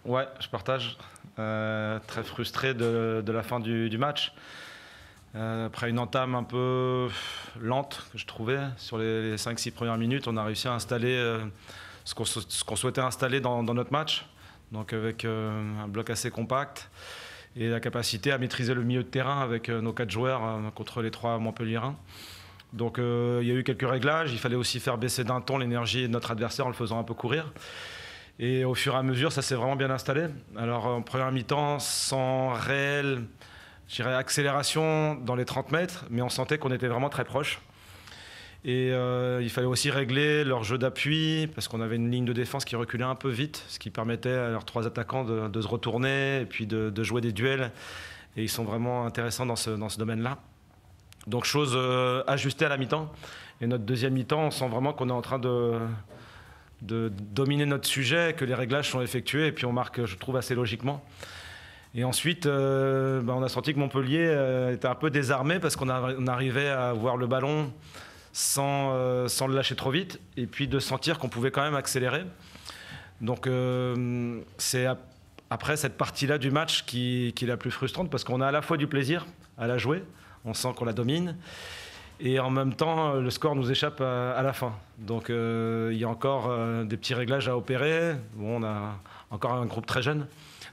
Ouais, je partage. Très frustré de la fin du match. Après une entame un peu lente que je trouvais sur les 5-6 premières minutes, on a réussi à installer ce qu'on souhaitait installer dans notre match. Donc avec un bloc assez compact et la capacité à maîtriser le milieu de terrain avec nos 4 joueurs contre les 3 Montpelliérains. Donc il y a eu quelques réglages, il fallait aussi faire baisser d'un ton l'énergie de notre adversaire en le faisant un peu courir. Et au fur et à mesure, ça s'est vraiment bien installé. Alors en première mi-temps, sans réelle, je dirais, accélération dans les 30 mètres, mais on sentait qu'on était vraiment très proche. Et il fallait aussi régler leur jeu d'appui, parce qu'on avait une ligne de défense qui reculait un peu vite, ce qui permettait à leurs 3 attaquants de se retourner et puis de jouer des duels. Et ils sont vraiment intéressants dans ce domaine-là. Donc chose ajustée à la mi-temps. Et notre deuxième mi-temps, on sent vraiment qu'on est en train de dominer notre sujet, que les réglages sont effectués et puis on marque, je trouve, assez logiquement. Et ensuite, on a senti que Montpellier était un peu désarmé parce qu'on arrivait à voir le ballon sans le lâcher trop vite et puis de sentir qu'on pouvait quand même accélérer. Donc c'est après cette partie-là du match qui est la plus frustrante parce qu'on a à la fois du plaisir à la jouer, on sent qu'on la domine, et en même temps, le score nous échappe à la fin. Donc il y a encore des petits réglages à opérer. Bon, on a encore un groupe très jeune.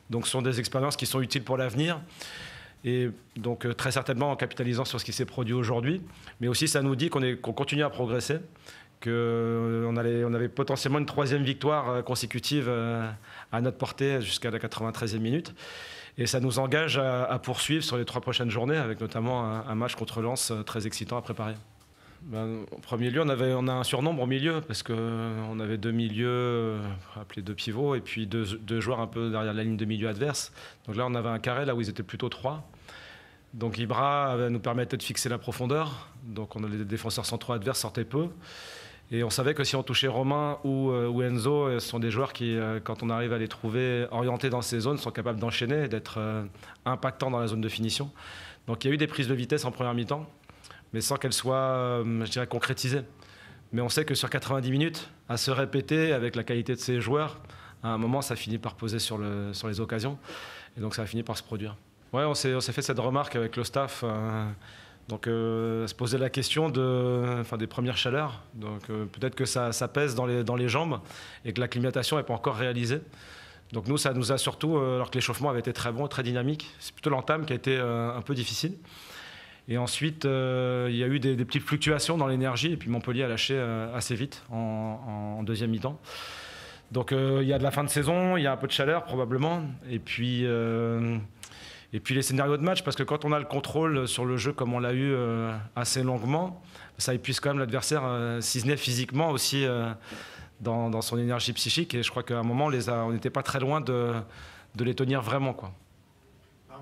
Donc ce sont des expériences qui sont utiles pour l'avenir. Et donc très certainement en capitalisant sur ce qui s'est produit aujourd'hui. Mais aussi ça nous dit qu'on continue à progresser, qu'on avait potentiellement une 3e victoire consécutive à notre portée jusqu'à la 93e minute. Et ça nous engage à poursuivre sur les 3 prochaines journées, avec notamment un match contre Lens très excitant à préparer. En premier lieu, on a un surnombre au milieu, parce qu'on avait 2 milieux, appelés 2 pivots, et puis deux joueurs un peu derrière la ligne de milieu adverse. Donc là, on avait un carré, là où ils étaient plutôt 3. Donc Ibra nous permettait de fixer la profondeur. Donc les défenseurs centraux adverses sortaient peu. Et on savait que si on touchait Romain ou Enzo, ce sont des joueurs qui, quand on arrive à les trouver orientés dans ces zones, sont capables d'enchaîner et d'être impactants dans la zone de finition. Donc il y a eu des prises de vitesse en première mi-temps, mais sans qu'elles soient, je dirais, concrétisées. Mais on sait que sur 90 minutes, à se répéter avec la qualité de ces joueurs, à un moment, ça finit par peser sur les occasions. Et donc ça a fini par se produire. Ouais, on s'est fait cette remarque avec le staff. Donc se poser la question des premières chaleurs. Donc peut-être que ça pèse dans les jambes et que l'acclimatation n'est pas encore réalisée. Donc nous, ça nous a surtout, alors que l'échauffement avait été très bon, très dynamique, c'est plutôt l'entame qui a été un peu difficile. Et ensuite, il y a eu des petites fluctuations dans l'énergie et puis Montpellier a lâché assez vite en deuxième mi-temps. Donc il y a de la fin de saison, il y a un peu de chaleur probablement. Et puis les scénarios de match, parce que quand on a le contrôle sur le jeu comme on l'a eu assez longuement, ça épuise quand même l'adversaire, si ce n'est physiquement aussi dans son énergie psychique. Et je crois qu'à un moment, on n'était pas très loin de les tenir vraiment, quoi.